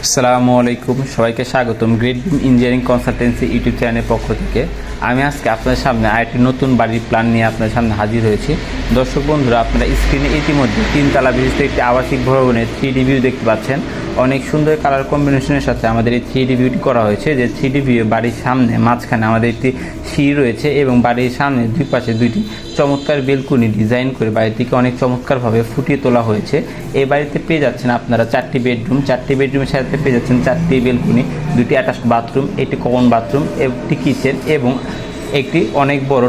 আসসালামু আলাইকুম, সবাইকে স্বাগতম গ্রেট বিম ইঞ্জিনিয়ারিং কনসালটেন্সি ইউটিউব চ্যানেলের পক্ষ থেকে। আমি আজকে আপনাদের সামনে আরেকটি নতুন বাড়ির প্ল্যান নিয়ে আপনাদের সামনে হাজির হয়েছি। দর্শক বন্ধুরা, আপনারা স্ক্রিনে ইতিমধ্যে 3 তলা বিশিষ্ট একটি আবাসিক ভবনের 3D ভিউ দেখতে পাচ্ছেন। অনেক সুন্দর কালার কম্বিনেশনের সাথে আমাদের এই 3D ভিউটি করা হয়েছে। যে 3D ভিউ বাড়ির সামনে মাঝখানে আমাদের একটি সিঁড়ি রয়েছে এবং বাড়ির সামনে দুই পাশে দুইটি চমৎকার বেলকুনি ডিজাইন করে বাড়িটিকে অনেক চমৎকারভাবে ফুটিয়ে তোলা হয়েছে। এই বাড়িতে পেয়ে যাচ্ছেন আপনারা 4টি বেডরুম, 4টি বেডরুমের সাথে পেয়ে যাচ্ছেন 4টি বেলকুনি, 2টি অ্যাটাচড বাথরুম, একটি কমন বাথরুম, একটি কিচেন এবং একটি অনেক বড়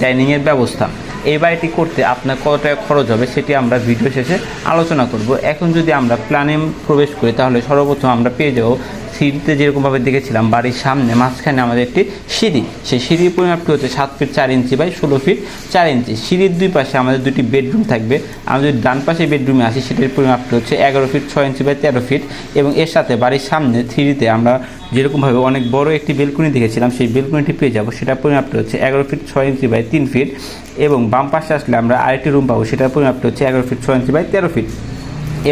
ডাইনিংয়ের ব্যবস্থা। এই বাড়িটি করতে আপনার কত টাকা খরচ হবে সেটি আমরা ভিডিও শেষে আলোচনা করব। এখন যদি আমরা প্ল্যানে প্রবেশ করি তাহলে সর্বপ্রথম আমরা পেয়ে যাব সিঁড়িতে যেরকমভাবে দেখেছিলাম বাড়ির সামনে মাঝখানে আমাদের একটি সিঁড়ি। সেই সিঁড়ির পরিমাপটি হচ্ছে 7 ফিট 4 ইঞ্চি বাই 16 ফিট 4 ইঞ্চি। সিঁড়ির দুই পাশে আমাদের দুটি বেডরুম থাকবে। আমরা যদি ডান পাশে বেডরুমে আসি সেটির পরিমাপটি হচ্ছে 11 ফিট 6 ইঞ্চি বাই 13 ফিট এবং এর সাথে বাড়ির সামনে সিঁড়িতে আমরা যেরকমভাবে অনেক বড় একটি বেলকুনি দেখেছিলাম সেই বেলকুনিটি পেয়ে যাব। সেটার পরিমাপটি হচ্ছে 11 ফিট 6 ইঞ্চি বাই 3 ফিট এবং বাম পাশে আসলে আমরা আরেকটি রুম পাবো, সেটার পরিমাপটি হচ্ছে 11 ফিট 6 ইঞ্চি বাই 13 ফিট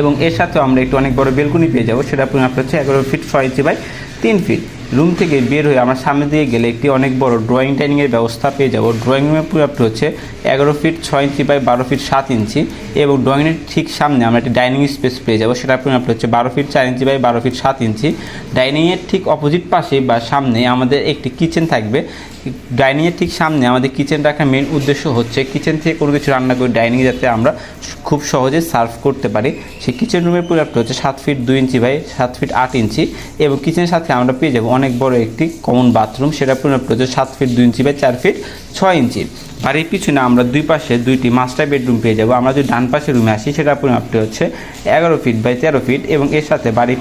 এবং এর সাথেও আমরা একটু অনেক বড় বেলকুনি পেয়ে যাবো। সেটার পরিমাপটি হচ্ছে 11 feet 6 inch by 3 feet. Room থেকে বের হয়ে আমরা সামনে দিয়ে গেলে একটি অনেক বড় ড্রয়িং ডাইনিংয়ের ব্যবস্থা পেয়ে যাব। ড্রয়িং রুমের পরিমাপটি হচ্ছে 11 ফিট 6 ইঞ্চি বাই 12 ফিট 7 ইঞ্চি এবং ড্রয়িংয়ের ঠিক সামনে আমরা একটি ডাইনিং স্পেস পেয়ে যাব। সেটার পরিমাপটি হচ্ছে 12 ফিট 4 ইঞ্চি বাই 12 ফিট 7 ইঞ্চি। ডাইনিংয়ের ঠিক অপোজিট পাশে বা সামনে আমাদের একটি কিচেন থাকবে। ডাইনিংয়ের ঠিক সামনে আমাদের কিচেন রাখার মেন উদ্দেশ্য হচ্ছে কিচেন থেকে কোনো কিছু রান্না করে ডাইনিংয়ে যাতে আমরা খুব সহজে সার্ভ করতে পারি। সেই কিচেন রুমের পরিমাপটি হচ্ছে 7 ফিট 2 ইঞ্চি বাই 7 ফিট 8 ইঞ্চি এবং কিচেনের সাথে আমরা পেয়ে যাব অনেক বড় একটি কমন বাথরুম। সেটার পরিমাপটি হচ্ছে 7 ফিট 2 ইঞ্চি বাই 4 ফিট 6 ইঞ্চি। বাড়ির পিছনে আমরা দুই পাশে দুইটি মাস্টার বেডরুম পেয়ে যাব। আমরা যদি ডান পাশে রুমে আসি সেটার পরিমাপটি হচ্ছে 11 ফিট বাই 13 ফিট এবং এর সাথে বাড়ির